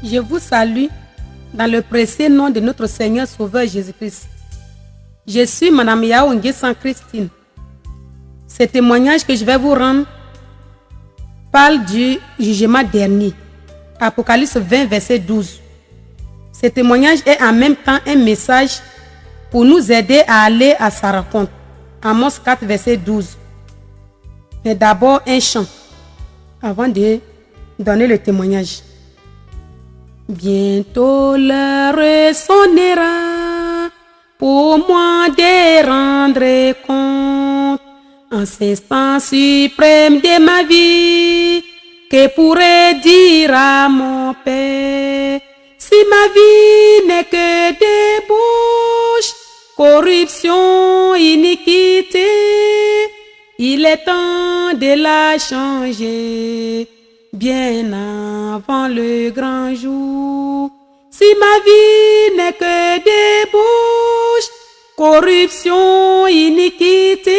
Je vous salue dans le précieux nom de notre Seigneur Sauveur Jésus-Christ. Je suis Madame Yaoundé Christine. Ce témoignage que je vais vous rendre parle du jugement dernier. Apocalypse 20, verset 12. Ce témoignage est en même temps un message pour nous aider à aller à sa rencontre. Amos 4, verset 12. Mais d'abord un chant avant de donner le témoignage. Bientôt l'heure sonnera pour moi de rendre compte en cet instant suprême de ma vie. Que pourrais dire à mon Père si ma vie n'est que débauche, corruption, iniquité? Il est temps de la changer bien avant le grand jour. Si ma vie n'est que débauche, corruption, iniquité,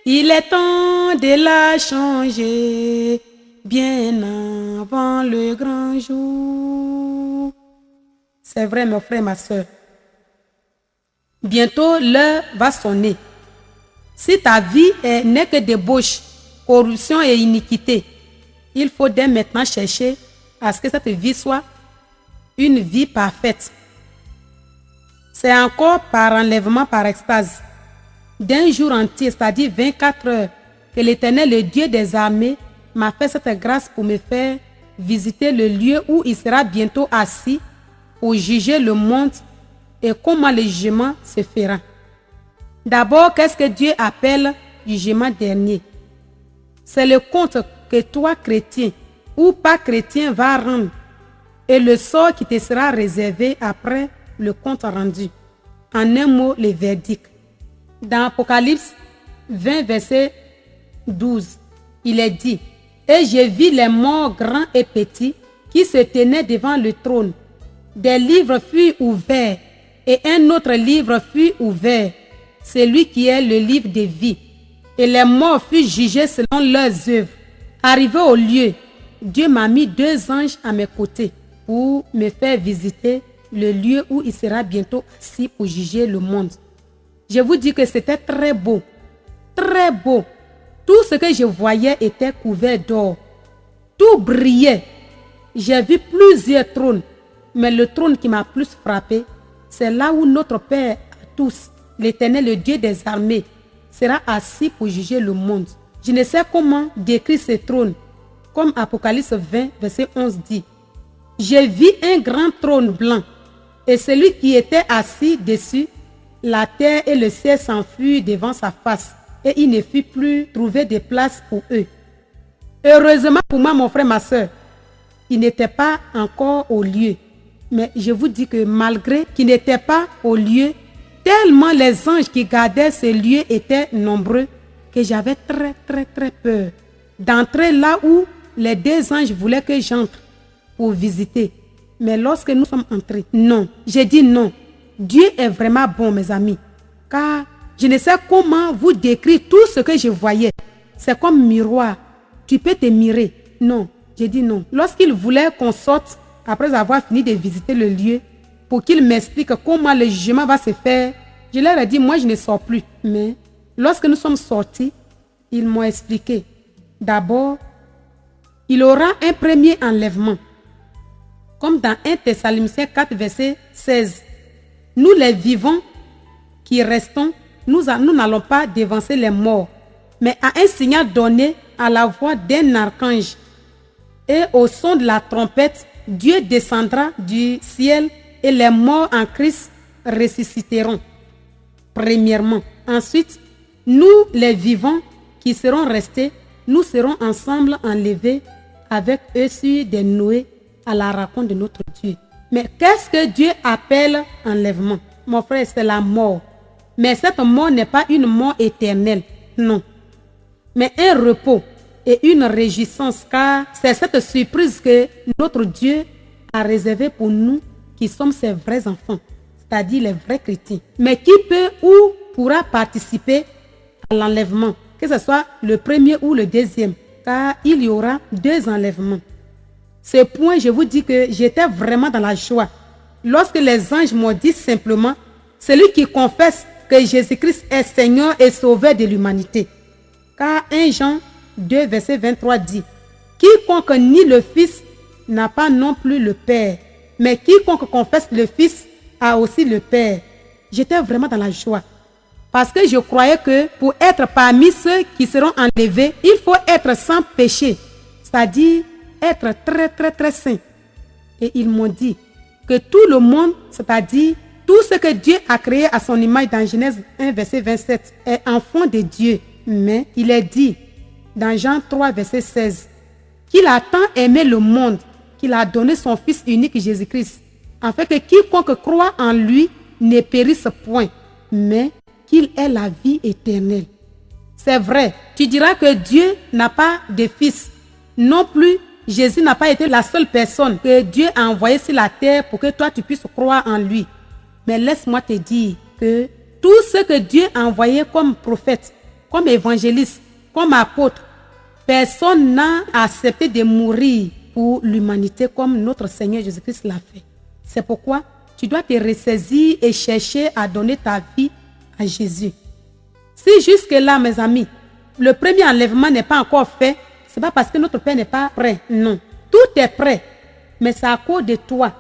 il est temps de la changer bien avant le grand jour. C'est vrai, mon frère, ma soeur. Bientôt, l'heure va sonner. Si ta vie n'est que débauche, corruption et iniquité, il faut dès maintenant chercher à ce que cette vie soit une vie parfaite. C'est encore par enlèvement, par extase, d'un jour entier, c'est-à-dire 24 heures, que l'Éternel, le Dieu des armées, m'a fait cette grâce pour me faire visiter le lieu où il sera bientôt assis pour juger le monde et comment le jugement se fera. D'abord, qu'est-ce que Dieu appelle jugement dernier? C'est le compte que toi, chrétien ou pas chrétien, va rendre et le sort qui te sera réservé après le compte rendu. En un mot, le verdict. Dans Apocalypse 20, verset 12, il est dit: et j'ai vu les morts grands et petits qui se tenaient devant le trône. Des livres furent ouverts et un autre livre fut ouvert, celui qui est le livre de vie. Et les morts furent jugés selon leurs œuvres. Arrivé au lieu, Dieu m'a mis 2 anges à mes côtés pour me faire visiter le lieu où il sera bientôt assis pour juger le monde. Je vous dis que c'était très beau, très beau. Tout ce que je voyais était couvert d'or. Tout brillait. J'ai vu plusieurs trônes, mais le trône qui m'a plus frappé, c'est là où notre Père à tous, l'Éternel, le Dieu des armées, sera assis pour juger le monde. Je ne sais comment décrire ce trône, comme Apocalypse 20, verset 11 dit. J'ai vu un grand trône blanc, et celui qui était assis dessus, la terre et le ciel s'enfuirent devant sa face, et il ne fut plus trouvé de place pour eux. Heureusement pour moi, mon frère, ma soeur, il n'était pas encore au lieu. Mais je vous dis que malgré qu'il n'était pas au lieu, tellement les anges qui gardaient ce lieu étaient nombreux que j'avais très peur d'entrer là où les 2 anges voulaient que j'entre pour visiter. Mais lorsque nous sommes entrés, non. J'ai dit non. Dieu est vraiment bon, mes amis. Car je ne sais comment vous décrire tout ce que je voyais. C'est comme miroir. Tu peux te mirer. Non, j'ai dit non. Lorsqu'il voulait qu'on sorte, après avoir fini de visiter le lieu, pour qu'il m'explique comment le jugement va se faire, je leur ai dit, moi je ne sors plus. Mais lorsque nous sommes sortis, ils m'ont expliqué. D'abord, il aura un premier enlèvement. Comme dans 1 Thessaloniciens 4, verset 16. Nous les vivants qui restons, nous n'allons pas devancer les morts, mais à un signal donné à la voix d'un archange et au son de la trompette, Dieu descendra du ciel et les morts en Christ ressusciteront. Premièrement. Ensuite, nous les vivants qui serons restés, nous serons ensemble enlevés avec eux sur des nuées à la rencontre de notre Dieu. Mais qu'est-ce que Dieu appelle enlèvement? Mon frère, c'est la mort. Mais cette mort n'est pas une mort éternelle, non. Mais un repos et une réjouissance, car c'est cette surprise que notre Dieu a réservée pour nous qui sommes ses vrais enfants, c'est-à-dire les vrais chrétiens. Mais qui peut ou pourra participer à l'enlèvement, que ce soit le premier ou le deuxième, car il y aura 2 enlèvements. Ce point, je vous dis que j'étais vraiment dans la joie. Lorsque les anges m'ont dit simplement, celui qui confesse que Jésus-Christ est Seigneur et Sauveur de l'humanité. Car 1 Jean 2, verset 23 dit, quiconque nie le Fils n'a pas non plus le Père, mais quiconque confesse le Fils a aussi le Père. J'étais vraiment dans la joie. Parce que je croyais que pour être parmi ceux qui seront enlevés, il faut être sans péché, c'est-à-dire être très saint. Et ils m'ont dit que tout le monde, c'est-à-dire tout ce que Dieu a créé à son image dans Genèse 1, verset 27, est enfant de Dieu. Mais il est dit dans Jean 3, verset 16, qu'il a tant aimé le monde qu'il a donné son Fils unique Jésus-Christ, afin que quiconque croit en lui ne périsse point, mais qu'il ait la vie éternelle. C'est vrai, tu diras que Dieu n'a pas de fils. Non plus, Jésus n'a pas été la seule personne que Dieu a envoyée sur la terre pour que toi tu puisses croire en lui. Mais laisse-moi te dire que tout ce que Dieu a envoyé comme prophète, comme évangéliste, comme apôtre, personne n'a accepté de mourir pour l'humanité comme notre Seigneur Jésus-Christ l'a fait. C'est pourquoi tu dois te ressaisir et chercher à donner ta vie à Jésus. Si jusque-là, mes amis, le premier enlèvement n'est pas encore fait, ce n'est pas parce que notre Père n'est pas prêt. Non, tout est prêt. Mais c'est à cause de toi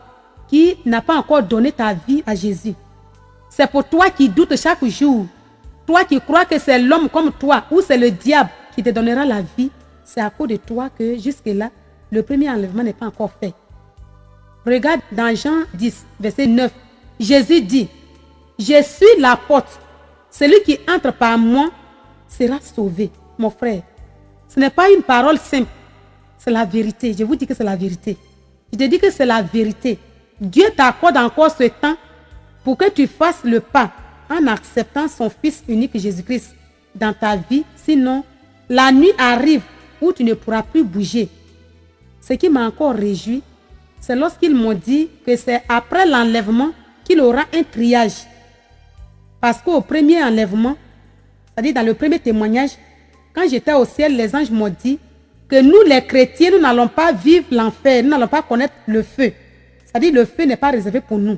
qui n'a pas encore donné ta vie à Jésus. C'est pour toi qui doutes chaque jour. Toi qui crois que c'est l'homme comme toi ou c'est le diable qui te donnera la vie. C'est à cause de toi que jusque-là, le premier enlèvement n'est pas encore fait. Regarde dans Jean 10, verset 9. Jésus dit, « Je suis la porte. Celui qui entre par moi sera sauvé. » Mon frère, ce n'est pas une parole simple. C'est la vérité. Je vous dis que c'est la vérité. Je te dis que c'est la vérité. Dieu t'accorde encore ce temps pour que tu fasses le pas en acceptant son Fils unique Jésus-Christ dans ta vie. Sinon, la nuit arrive où tu ne pourras plus bouger. Ce qui m'a encore réjoui, c'est lorsqu'ils m'ont dit que c'est après l'enlèvement qu'il aura un triage. Parce qu'au premier enlèvement, c'est-à-dire dans le premier témoignage, quand j'étais au ciel, les anges m'ont dit que nous les chrétiens, nous n'allons pas vivre l'enfer, nous n'allons pas connaître le feu. C'est-à-dire le feu n'est pas réservé pour nous.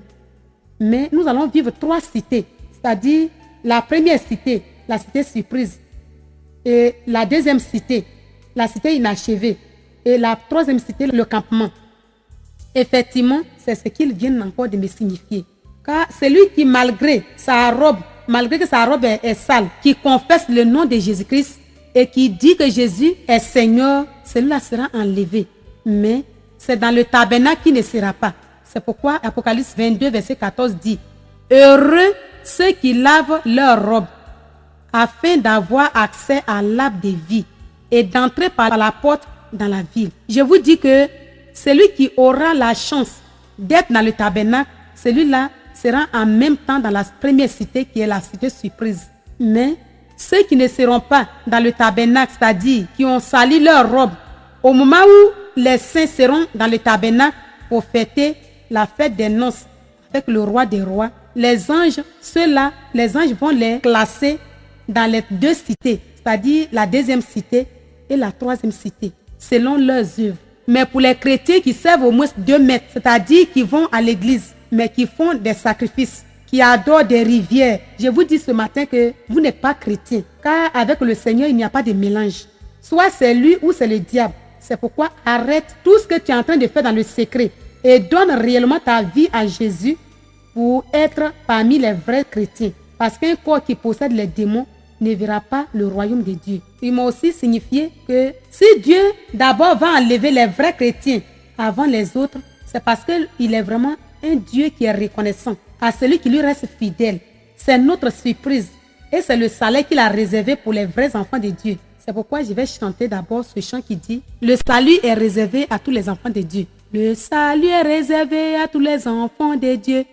Mais nous allons vivre 3 cités. C'est-à-dire la première cité, la cité surprise. Et la deuxième cité, la cité inachevée. Et la troisième cité, le campement. Effectivement, c'est ce qu'ils viennent encore de me signifier. Car celui qui, malgré que sa robe est sale, qui confesse le nom de Jésus-Christ et qui dit que Jésus est Seigneur, celui-là sera enlevé. Mais c'est dans le tabernacle qui ne sera pas. C'est pourquoi Apocalypse 22, verset 14 dit, « Heureux ceux qui lavent leur robe, afin d'avoir accès à l'arbre de vie et d'entrer par la porte dans la ville. » Je vous dis que celui qui aura la chance d'être dans le tabernacle, celui-là sera en même temps dans la première cité qui est la cité surprise. Mais ceux qui ne seront pas dans le tabernacle, c'est-à-dire qui ont sali leur robe, au moment où les saints seront dans le tabernacle pour fêter la fête des noces avec le roi des rois, les anges, ceux-là, les anges vont les classer dans les 2 cités, c'est-à-dire la deuxième cité et la troisième cité, selon leurs œuvres. Mais pour les chrétiens qui servent au moins 2 mètres, c'est-à-dire qui vont à l'église, mais qui font des sacrifices, qui adorent des rivières, je vous dis ce matin que vous n'êtes pas chrétien, car avec le Seigneur, il n'y a pas de mélange. Soit c'est lui ou c'est le diable. C'est pourquoi arrête tout ce que tu es en train de faire dans le secret et donne réellement ta vie à Jésus pour être parmi les vrais chrétiens. Parce qu'un corps qui possède les démons ne verra pas le royaume de Dieu. Il m'a aussi signifié que si Dieu d'abord va enlever les vrais chrétiens avant les autres, c'est parce qu'il est vraiment un Dieu qui est reconnaissant à celui qui lui reste fidèle. C'est notre surprise et c'est le salaire qu'il a réservé pour les vrais enfants de Dieu. C'est pourquoi je vais chanter d'abord ce chant qui dit « Le salut est réservé à tous les enfants de Dieu. » Le salut est réservé à tous les enfants de Dieu.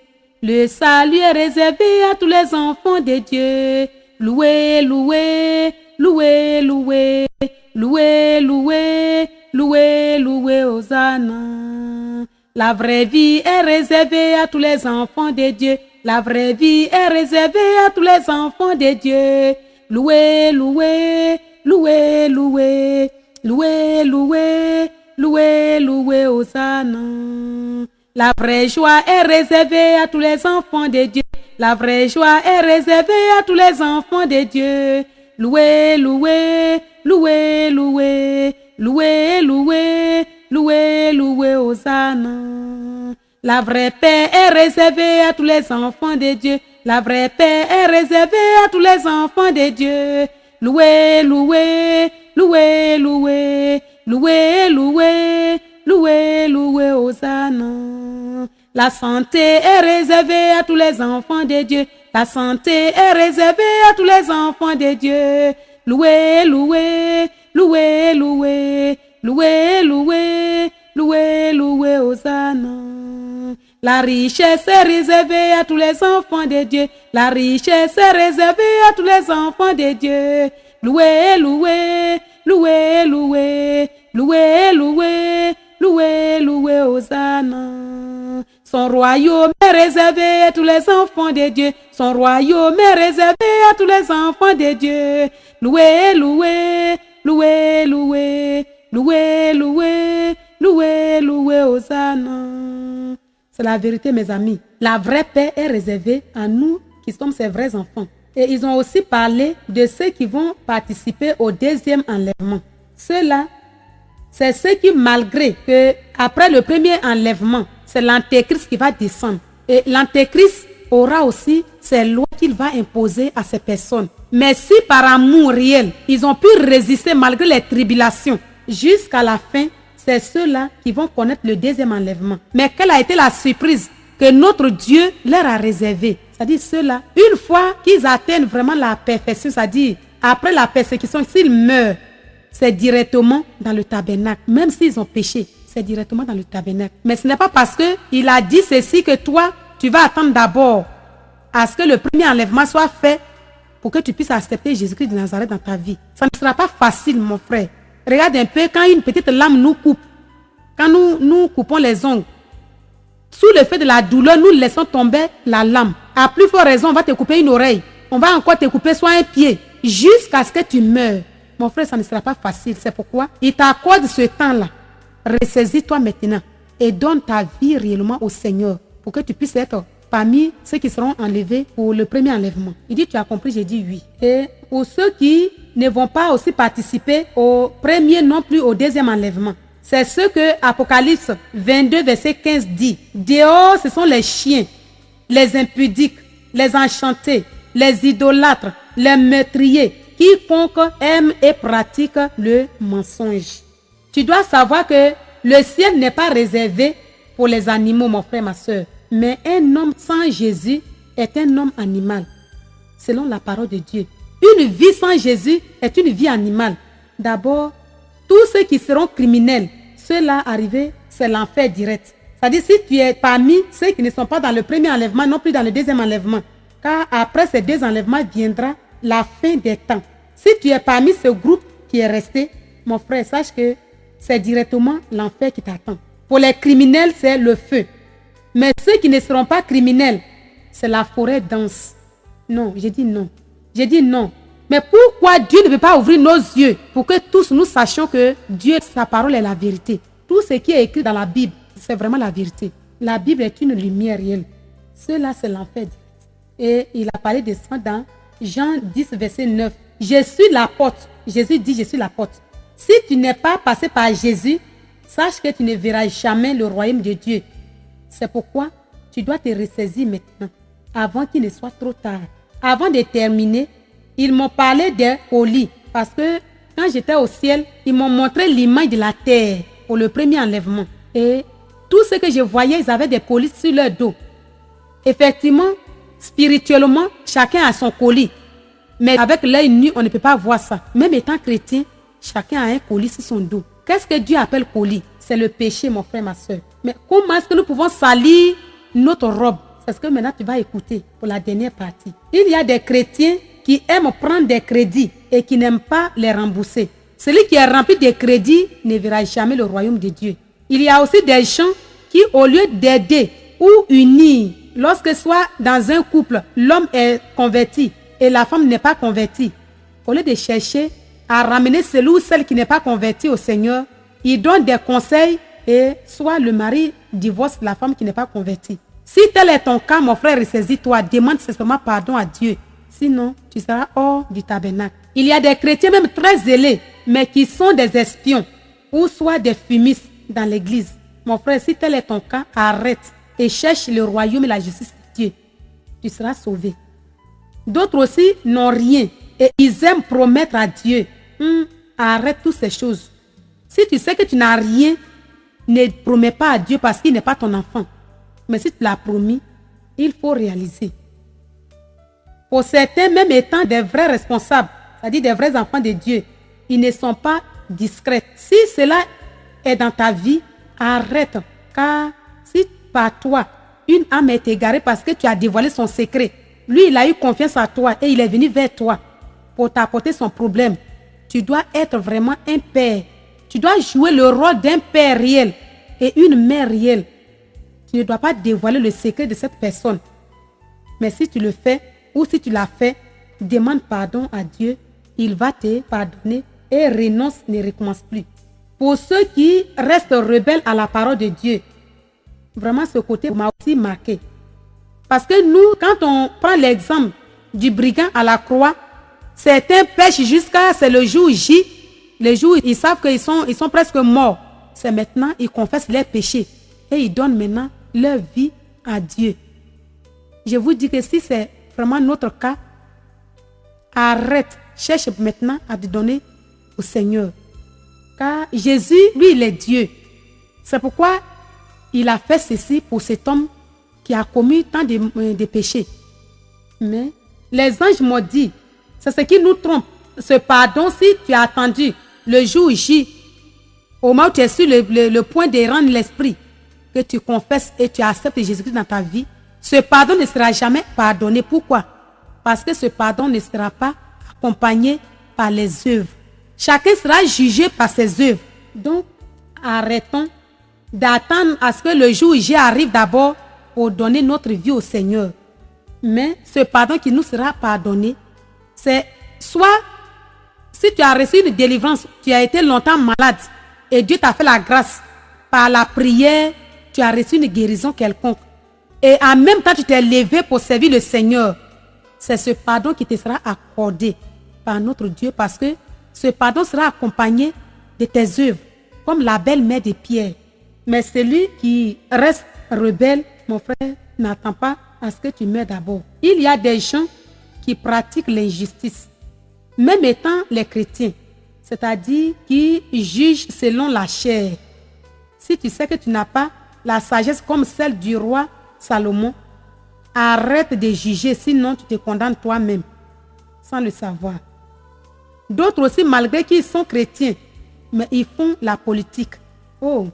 Le salut est réservé à tous les enfants de Dieu. Loué, loué, loué, loué, loué, loué, loué, loué, Hosanna. La vraie vie est réservée à tous les enfants de Dieu. La vraie vie est réservée à tous les enfants de Dieu. Loué, loué, loué, loué, loué, loué, loué, loué, Hosanna. La vraie joie est réservée à tous les enfants de Dieu. La vraie joie est réservée à tous les enfants de Dieu. Loué, loué, loué, loué, loué, loué, loué, loué, Hosanna. La vraie paix est réservée à tous les enfants de Dieu. La vraie paix est réservée à tous les enfants de Dieu. Loué, loué, loué, loué, loué, loué, loué, loué, Hosanna. La santé est réservée à tous les enfants de Dieu. La santé est réservée à tous les enfants de Dieu. Loué, loué, loué, loué, loué, loué, loué, loué, Hosanna. La richesse est réservée à tous les enfants de Dieu. La richesse est réservée à tous les enfants de Dieu. Loué, loué, loué, loué, loué, loué, loué, loué, Hosanna. Son royaume est réservé à tous les enfants de Dieu. Son royaume est réservé à tous les enfants de Dieu. Loué, loué, loué, loué, loué, loué, loué, loué, Hosanna. C'est la vérité, mes amis. La vraie paix est réservée à nous qui sommes ses vrais enfants. Et ils ont aussi parlé de ceux qui vont participer au deuxième enlèvement. Ceux-là, c'est ceux qui, malgré que après le premier enlèvement, c'est l'antéchrist qui va descendre. Et l'antéchrist aura aussi ses lois qu'il va imposer à ces personnes. Mais si par amour réel, ils ont pu résister malgré les tribulations jusqu'à la fin, c'est ceux-là qui vont connaître le deuxième enlèvement. Mais quelle a été la surprise que notre Dieu leur a réservée? C'est-à-dire ceux-là, une fois qu'ils atteignent vraiment la perfection, c'est-à-dire après la persécution, s'ils meurent, c'est directement dans le tabernacle. Même s'ils ont péché, c'est directement dans le tabernacle. Mais ce n'est pas parce qu'il a dit ceci que toi, tu vas attendre d'abord à ce que le premier enlèvement soit fait pour que tu puisses accepter Jésus-Christ de Nazareth dans ta vie. Ça ne sera pas facile, mon frère. Regarde un peu, quand une petite lame nous coupe, quand nous coupons les ongles, sous le fait de la douleur, nous laissons tomber la lame. À plus forte raison, on va te couper une oreille. On va encore te couper soit un pied, jusqu'à ce que tu meurs. Mon frère, ça ne sera pas facile. C'est pourquoi il t'accorde ce temps-là. Ressaisis-toi maintenant et donne ta vie réellement au Seigneur pour que tu puisses être parmi ceux qui seront enlevés pour le premier enlèvement. Il dit, tu as compris? J'ai dit oui. Et pour ceux qui ne vont pas aussi participer au premier non plus au deuxième enlèvement, c'est ce que Apocalypse 22, verset 15 dit. Dehors, ce sont les chiens, les impudiques, les enchantés, les idolâtres, les meurtriers, quiconque aime et pratique le mensonge. Tu dois savoir que le ciel n'est pas réservé pour les animaux, mon frère, ma soeur. Mais un homme sans Jésus est un homme animal, selon la parole de Dieu. Une vie sans Jésus est une vie animale. D'abord, tous ceux qui seront criminels, ceux-là arrivés, c'est l'enfer direct. C'est-à-dire, si tu es parmi ceux qui ne sont pas dans le premier enlèvement, non plus dans le deuxième enlèvement, car après ces deux enlèvements viendra la fin des temps. Si tu es parmi ce groupe qui est resté, mon frère, sache que c'est directement l'enfer qui t'attend. Pour les criminels, c'est le feu. Mais ceux qui ne seront pas criminels, c'est la forêt dense. Non, j'ai dit non. J'ai dit non. Mais pourquoi Dieu ne veut pas ouvrir nos yeux pour que tous nous sachions que Dieu, sa parole est la vérité. Tout ce qui est écrit dans la Bible, c'est vraiment la vérité. La Bible est une lumière réelle. Cela, c'est l'enfer. Et il a parlé de ça dans Jean 10, verset 9. Je suis la porte. Jésus dit, je suis la porte. Si tu n'es pas passé par Jésus, sache que tu ne verras jamais le royaume de Dieu. C'est pourquoi tu dois te ressaisir maintenant, avant qu'il ne soit trop tard. Avant de terminer, ils m'ont parlé des colis, parce que quand j'étais au ciel, ils m'ont montré l'image de la terre pour le premier enlèvement. Et tout ce que je voyais, ils avaient des colis sur leur dos. Effectivement, spirituellement, chacun a son colis. Mais avec l'œil nu, on ne peut pas voir ça. Même étant chrétien, chacun a un colis sur son dos. Qu'est-ce que Dieu appelle colis? C'est le péché, mon frère, ma soeur. Mais comment est-ce que nous pouvons salir notre robe? C'est ce que maintenant tu vas écouter pour la dernière partie. Il y a des chrétiens qui aiment prendre des crédits et qui n'aiment pas les rembourser. Celui qui est rempli de crédits ne verra jamais le royaume de Dieu. Il y a aussi des gens qui, au lieu d'aider ou unir, lorsque soit dans un couple, l'homme est converti et la femme n'est pas convertie, au lieu de chercher à ramener celui ou celle qui n'est pas converti au Seigneur, il donne des conseils et soit le mari divorce la femme qui n'est pas convertie. Si tel est ton cas, mon frère, ressaisis-toi, demande sincèrement pardon à Dieu. Sinon, tu seras hors du tabernacle. Il y a des chrétiens même très zélés, mais qui sont des espions ou soit des fumistes dans l'église. Mon frère, si tel est ton cas, arrête et cherche le royaume et la justice de Dieu. Tu seras sauvé. D'autres aussi n'ont rien et ils aiment promettre à Dieu. Arrête toutes ces choses. Si tu sais que tu n'as rien, ne promets pas à Dieu parce qu'il n'est pas ton enfant. Mais si tu l'as promis, il faut réaliser. Pour certains, même étant des vrais responsables, c'est-à-dire des vrais enfants de Dieu, ils ne sont pas discrets. Si cela est dans ta vie, arrête. Car si par toi, une âme est égarée parce que tu as dévoilé son secret, lui, il a eu confiance en toi et il est venu vers toi pour t'apporter son problème. Tu dois être vraiment un père. Tu dois jouer le rôle d'un père réel et une mère réelle. Tu ne dois pas dévoiler le secret de cette personne. Mais si tu le fais ou si tu l'as fait, demande pardon à Dieu. Il va te pardonner et renonce, ne recommence plus. Pour ceux qui restent rebelles à la parole de Dieu, vraiment ce côté m'a aussi marqué. Parce que nous, quand on prend l'exemple du brigand à la croix, certains pêchent jusqu'à, c'est le jour J, le jour où ils savent qu'ils sont presque morts. C'est maintenant, ils confessent leurs péchés et ils donnent maintenant leur vie à Dieu. Je vous dis que si c'est vraiment notre cas, arrête, cherche maintenant à te donner au Seigneur. Car Jésus, lui, il est Dieu. C'est pourquoi il a fait ceci pour cet homme qui a commis tant de péchés. Mais les anges m'ont dit, c'est ce qui nous trompe. Ce pardon, si tu as attendu le jour J, au moment où tu es sur le point de rendre l'esprit, que tu confesses et tu acceptes Jésus-Christ dans ta vie, ce pardon ne sera jamais pardonné. Pourquoi? Parce que ce pardon ne sera pas accompagné par les œuvres. Chacun sera jugé par ses œuvres. Donc, arrêtons d'attendre à ce que le jour J arrive d'abord pour donner notre vie au Seigneur. Mais ce pardon qui nous sera pardonné, c'est soit si tu as reçu une délivrance, tu as été longtemps malade et Dieu t'a fait la grâce par la prière, tu as reçu une guérison quelconque. Et en même temps, tu t'es levé pour servir le Seigneur. C'est ce pardon qui te sera accordé par notre Dieu parce que ce pardon sera accompagné de tes œuvres, comme la belle-mère de Pierre. Mais celui qui reste rebelle, mon frère, n'attend pas à ce que tu meurs d'abord. Il y a des gens qui pratiquent l'injustice, même étant les chrétiens, c'est-à-dire qui jugent selon la chair. Si tu sais que tu n'as pas la sagesse comme celle du roi Salomon, arrête de juger, sinon tu te condamnes toi-même, sans le savoir. D'autres aussi, malgré qu'ils sont chrétiens, mais ils font la politique. Oh,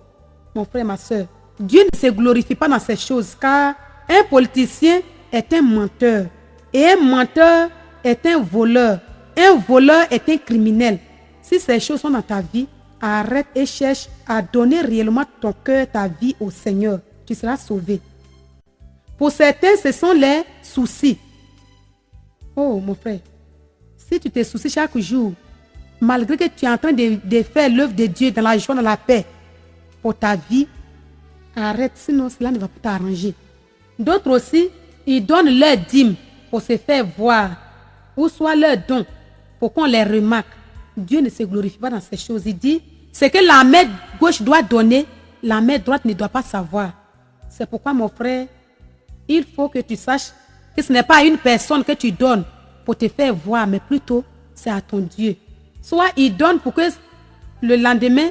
mon frère, ma soeur, Dieu ne se glorifie pas dans ces choses, car un politicien est un menteur, et un menteur est un voleur est un criminel. Si ces choses sont dans ta vie, arrête et cherche à donner réellement ton cœur, ta vie au Seigneur. Tu seras sauvé. Pour certains, ce sont les soucis. Oh, mon frère, si tu te soucies chaque jour, malgré que tu es en train de faire l'œuvre de Dieu dans la joie, dans la paix, pour ta vie, arrête, sinon cela ne va pas t'arranger. D'autres aussi, ils donnent leur dîme pour se faire voir, ou soit leur don pour qu'on les remarque. Dieu ne se glorifie pas dans ces choses. Il dit, ce que la main gauche doit donner, la main droite ne doit pas savoir. C'est pourquoi, mon frère, il faut que tu saches que ce n'est pas à une personne que tu donnes pour te faire voir, mais plutôt c'est à ton Dieu. Soit il donne pour que le lendemain,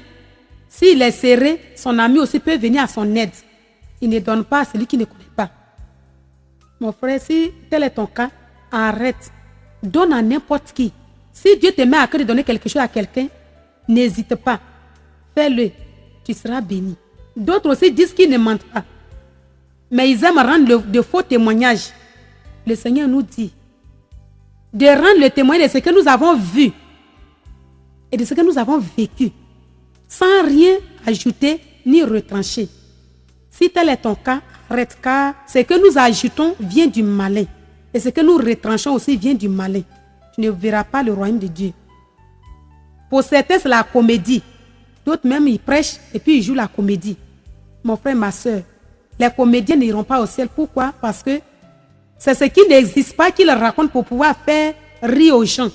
s'il est serré, son ami aussi peut venir à son aide. Il ne donne pas à celui qui ne connaît pas. Mon frère, si tel est ton cas, arrête. Donne à n'importe qui. Si Dieu te met à cœur de donner quelque chose à quelqu'un, n'hésite pas. Fais-le. Tu seras béni. D'autres aussi disent qu'ils ne mentent pas. Mais ils aiment rendre de faux témoignages. Le Seigneur nous dit de rendre le témoignage de ce que nous avons vu et de ce que nous avons vécu, sans rien ajouter ni retrancher. Si tel est ton cas, arrête, car ce que nous ajoutons vient du malin. Et ce que nous retranchons aussi vient du malin. Tu ne verras pas le royaume de Dieu. Pour certains, c'est la comédie. D'autres même, ils prêchent et puis ils jouent la comédie. Mon frère, ma soeur, les comédiens n'iront pas au ciel. Pourquoi? Parce que c'est ce qui n'existe pas qu'ils racontent pour pouvoir faire rire aux gens.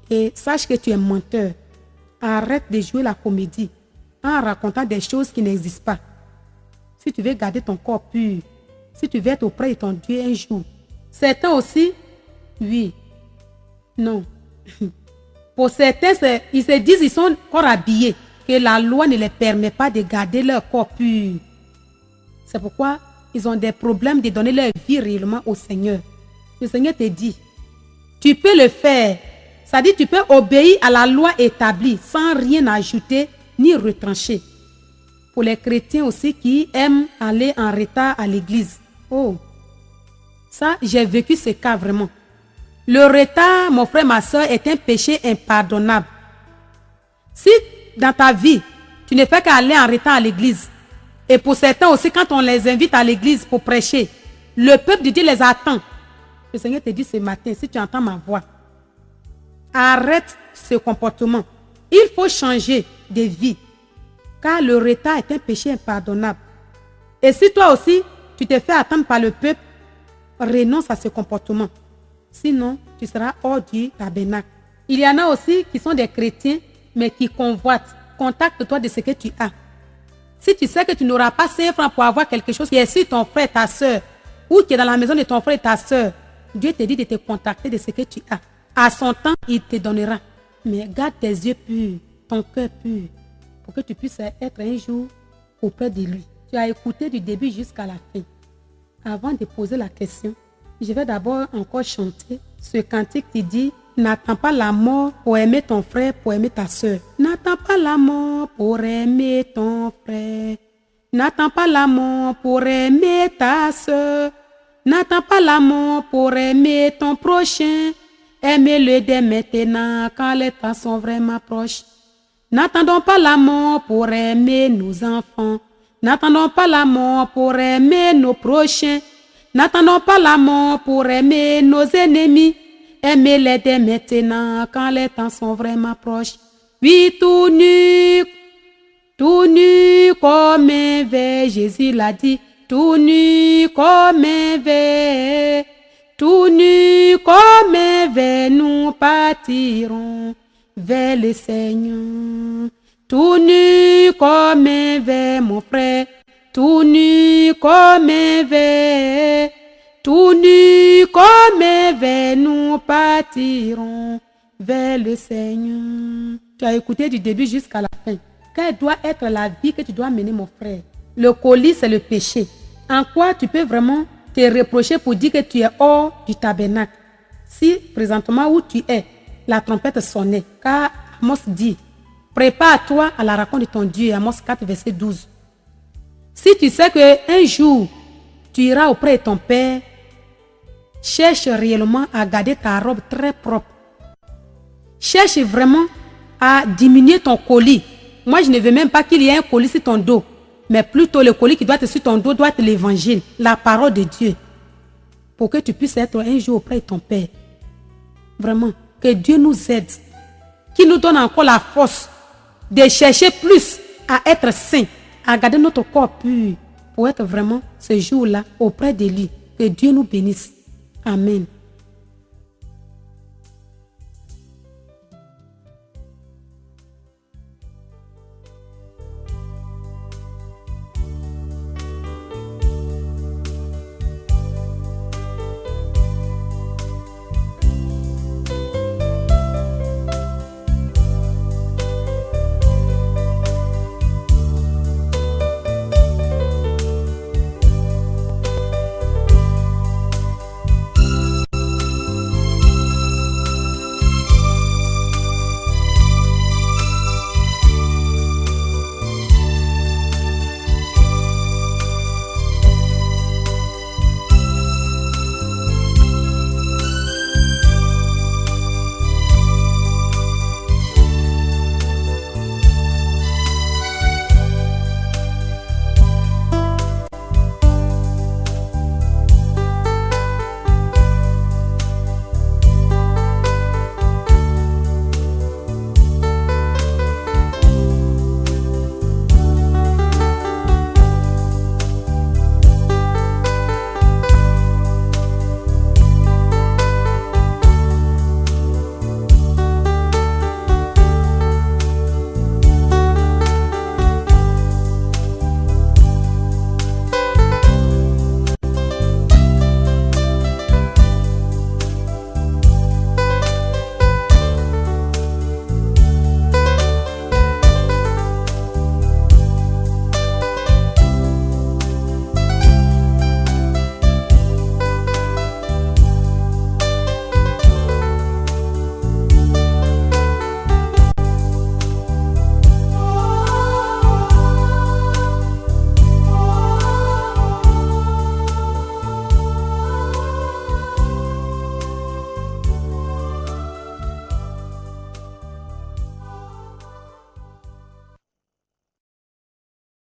Et sache que tu es menteur. Arrête de jouer la comédie en racontant des choses qui n'existent pas. Si tu veux garder ton corps pur, si tu veux être auprès de ton Dieu un jour. Certains aussi, oui, non. Pour certains, ils se disent qu'ils sont encore habillés, que la loi ne les permet pas de garder leur corps pur. C'est pourquoi ils ont des problèmes de donner leur vie réellement au Seigneur. Le Seigneur te dit, tu peux le faire. Ça dit, tu peux obéir à la loi établie sans rien ajouter ni retrancher. Pour les chrétiens aussi qui aiment aller en retard à l'église. Oh, ça, j'ai vécu ce cas vraiment. Le retard, mon frère, ma soeur, est un péché impardonnable. Si dans ta vie, tu ne fais qu'aller en retard à l'église, et pour certains aussi, quand on les invite à l'église pour prêcher, le peuple de Dieu les attend. Le Seigneur te dit ce matin, si tu entends ma voix, arrête ce comportement. Il faut changer de vie. Car le retard est un péché impardonnable. Et si toi aussi, tu te fais attendre par le peuple, renonce à ce comportement. Sinon, tu seras hors du tabernacle. Il y en a aussi qui sont des chrétiens, mais qui convoitent. Contacte-toi de ce que tu as. Si tu sais que tu n'auras pas 5 francs pour avoir quelque chose qui est sur ton frère, ta soeur, ou qui est dans la maison de ton frère et ta soeur, Dieu te dit de te contacter de ce que tu as. À son temps, il te donnera. Mais garde tes yeux purs, ton cœur pur, pour que tu puisses être un jour auprès de lui. Tu as écouté du début jusqu'à la fin. Avant de poser la question, je vais d'abord encore chanter ce cantique qui dit « N'attends pas la mort pour aimer ton frère, pour aimer ta soeur. N'attends pas la mort pour aimer ton frère. N'attends pas la mort pour aimer ta soeur. N'attends pas la mort pour aimer ton prochain. Aimez-le dès maintenant quand les temps sont vraiment proches. N'attendons pas la mort pour aimer nos enfants. N'attendons pas la mort pour aimer nos prochains. N'attendons pas la mort pour aimer nos ennemis. Aimez-les dès maintenant quand les temps sont vraiment proches. Oui, tout nu comme un ver, Jésus l'a dit. Tout nu comme un ver, tout nu comme un ver, nous partirons vers le Seigneur. Tout nu comme un ver, mon frère, tout nu comme un ver, tout nu comme un ver, nous partirons vers le Seigneur. Tu as écouté du début jusqu'à la fin. Quelle doit être la vie que tu dois mener, mon frère? Le colis, c'est le péché. En quoi tu peux vraiment te reprocher pour dire que tu es hors du tabernacle? Si présentement où tu es, la trompette sonnait, car Amos dit, prépare-toi à la rencontre de ton Dieu, Amos 4, verset 12. Si tu sais qu'un jour, tu iras auprès de ton Père, cherche réellement à garder ta robe très propre. Cherche vraiment à diminuer ton colis. Moi, je ne veux même pas qu'il y ait un colis sur ton dos, mais plutôt le colis qui doit être sur ton dos doit être l'évangile, la parole de Dieu, pour que tu puisses être un jour auprès de ton Père. Vraiment, que Dieu nous aide, qu'il nous donne encore la force de chercher plus à être saints, à garder notre corps pur, pour être vraiment ce jour-là auprès de lui. Que Dieu nous bénisse. Amen.